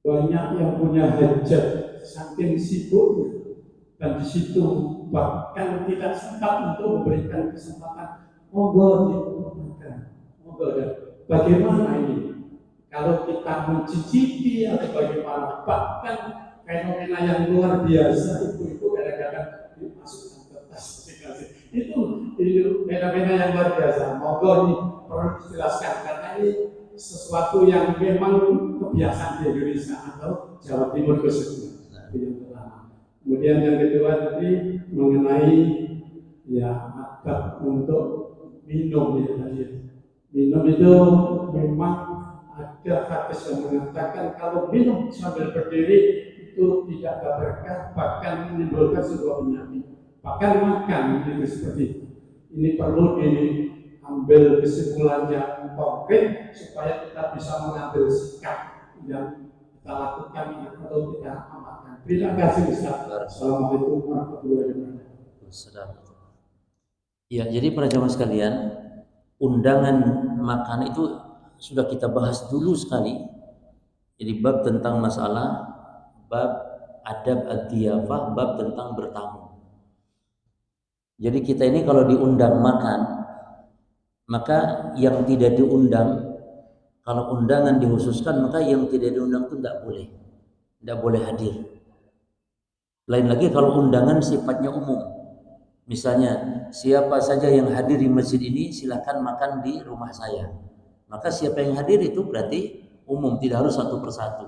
banyak yang punya hajat saking sibuknya dan di situ bahkan tidak sempat untuk memberikan kesempatan monggo dimakan. Bagaimana ini? Kalau kita mencicipi atau bagaimana? Bahkan fenomena yang luar biasa itu kadang-kadang dimasukkan ke tas. Itu fenomena yang luar biasa. Monggo ini perlu dijelaskan karena ini sesuatu yang memang kebiasaan di Indonesia atau Jawa Timur khususnya. Kemudian yang kedua tadi mengenai ya adab untuk minum ya tadi. Minum itu memang ada hadis yang mengatakan kalau minum sambil berdiri itu tidak berkah, bahkan menimbulkan sebuah penyakit. Bahkan makan itu seperti itu. Ini perlu diambil kesimpulannya konkret supaya kita bisa mengambil sikap yang kita lakukan atau kita amalkan. Terima kasih Ustaz. Assalamualaikum warahmatullahi wabarakatuh. Ya, jadi para jamaah sekalian, undangan makan itu sudah kita bahas dulu sekali. Jadi bab tentang masalah, bab adab ad-diyafah, bab tentang bertamu. Jadi kita ini kalau diundang makan, maka yang tidak diundang, kalau undangan dikhususkan, maka yang tidak diundang itu tidak boleh hadir. Lain lagi kalau undangan sifatnya umum. Misalnya, siapa saja yang hadir di masjid ini silahkan makan di rumah saya. Maka siapa yang hadir itu berarti umum, tidak harus satu persatu.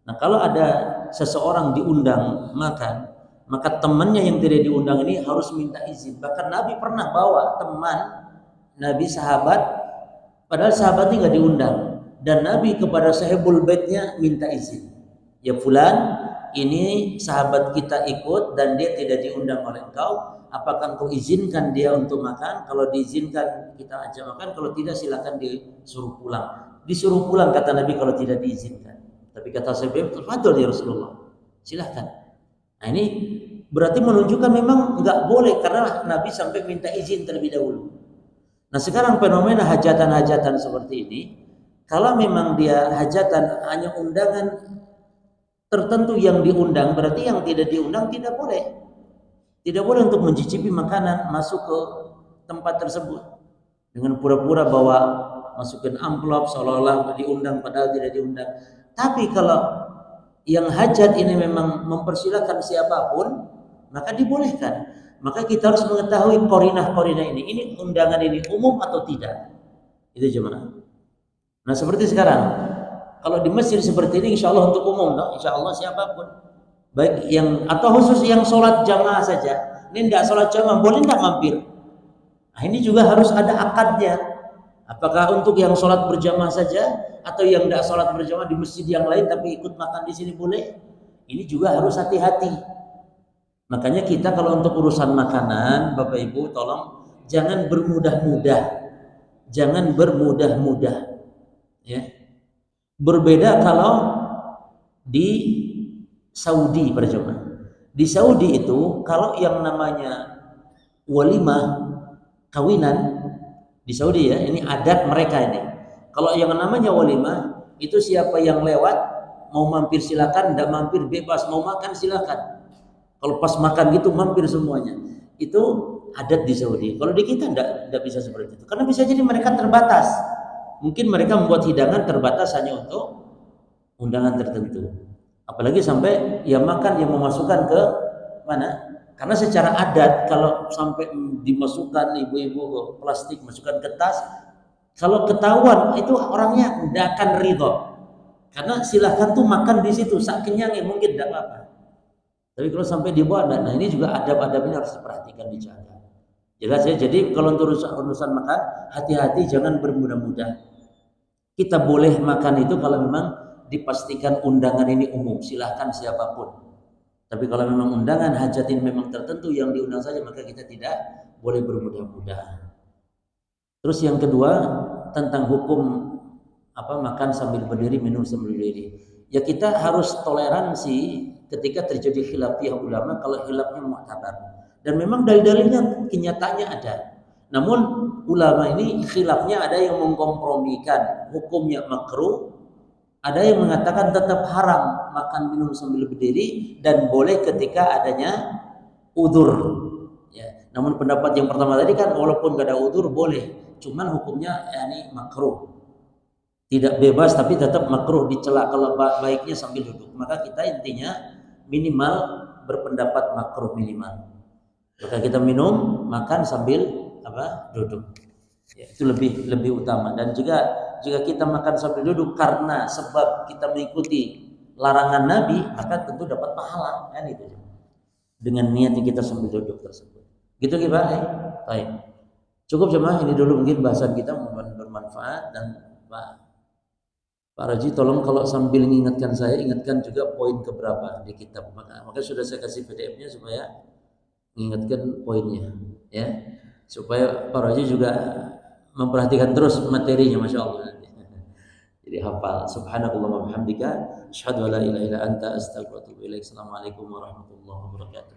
Nah, kalau ada seseorang diundang makan, maka temannya yang tidak diundang ini harus minta izin. Bahkan Nabi pernah bawa teman Nabi sahabat, padahal sahabatnya nggak diundang, dan Nabi kepada sahibul baitnya minta izin. Ya fulan, ini sahabat kita ikut dan dia tidak diundang oleh engkau. Apakah engkau izinkan dia untuk makan? Kalau diizinkan kita ajak makan, kalau tidak silakan disuruh pulang. Disuruh pulang kata Nabi kalau tidak diizinkan. Tapi kata sahabat, "Fadhil ya Rasulullah, silahkan." Nah ini berarti menunjukkan memang nggak boleh karena Nabi sampai minta izin terlebih dahulu. Nah sekarang fenomena hajatan-hajatan seperti ini, kalau memang dia hajatan hanya undangan tertentu yang diundang, berarti yang tidak diundang tidak boleh. Tidak boleh untuk mencicipi makanan masuk ke tempat tersebut dengan pura-pura bawa masukin amplop seolah-olah diundang padahal tidak diundang. Tapi kalau yang hajat ini memang mempersilahkan siapapun, maka dibolehkan. Maka kita harus mengetahui korinah-korinah ini. Ini undangan ini umum atau tidak? Itu jemaah. Nah seperti sekarang, kalau di masjid seperti ini, insya Allah untuk umum, insya Allah siapapun. Baik yang atau khusus yang sholat jamaah saja. Ini tidak sholat jamaah, boleh tidak mampir? Nah, ini juga harus ada akadnya. Apakah untuk yang sholat berjamaah saja atau yang tidak sholat berjamaah di masjid yang lain tapi ikut makan di sini boleh? Ini juga harus hati-hati. Makanya kita kalau untuk urusan makanan, Bapak Ibu tolong jangan bermudah-mudah. Jangan bermudah-mudah. Ya. Berbeda kalau di Saudi para jemaah. Di Saudi itu kalau yang namanya walimah kawinan di Saudi ya, ini adat mereka ini. Kalau yang namanya walimah itu siapa yang lewat mau mampir silakan, tidak mampir bebas, mau makan silakan. Kalau pas makan gitu mampir semuanya. Itu adat di Saudi. Kalau di kita tidak bisa seperti itu. Karena bisa jadi mereka terbatas. Mungkin mereka membuat hidangan terbatas hanya untuk undangan tertentu. Apalagi sampai yang makan yang memasukkan ke mana? Karena secara adat kalau sampai dimasukkan ibu-ibu ke plastik, masukkan ke tas, kalau ketahuan itu orangnya tidak akan ridho. Karena silahkan tuh makan di situ, sak kenyangnya mungkin tidak apa-apa. Tapi kalau sampai dibawa, nah ini juga adab-adab ini harus diperhatikan, dijaga. Jelas ya. Jadi kalau untuk urusan makan, hati-hati jangan bermudah-mudah. Kita boleh makan itu kalau memang dipastikan undangan ini umum, silahkan siapapun. Tapi kalau memang undangan hajat ini memang tertentu yang diundang saja, maka kita tidak boleh bermudah-mudah. Terus yang kedua tentang hukum makan sambil berdiri, minum sambil berdiri. Ya kita harus toleransi ketika terjadi khilafiyah ulama kalau khilafnya mu'tabar. Dan memang dalil-dalilnya kenyataannya ada. Namun ulama ini khilafnya ada yang mengkompromikan hukumnya makruh, ada yang mengatakan tetap haram makan minum sambil berdiri dan boleh ketika adanya udzur. Ya. Namun pendapat yang pertama tadi kan walaupun gak ada udzur boleh, cuman hukumnya ini makruh. Tidak bebas tapi tetap makruh, dicela kalau baiknya sambil duduk. Maka kita intinya minimal berpendapat makruh minimal. Maka kita minum, makan sambil duduk. Ya, itu lebih utama. Dan juga jika kita makan sambil duduk karena sebab kita mengikuti larangan Nabi, maka tentu dapat pahala kan itu. Dengan niat kita sambil duduk tersebut. Gitu gimana? Baik. Cukup jemaah, ini dulu mungkin bahasan kita bermanfaat dan Pak Raji tolong kalau sambil mengingatkan saya, ingatkan juga poin keberapa di kitab. Maka sudah saya kasih PDF-nya supaya mengingatkan poinnya, ya, supaya Pak Raji juga memperhatikan terus materinya, masya Allah. Jadi hafal. Subhanakallah wa bihamdika, asyhadu an la ilaha illa anta, astaghfiruka wa atubu ilaik. Assalamualaikum warahmatullahi wabarakatuh.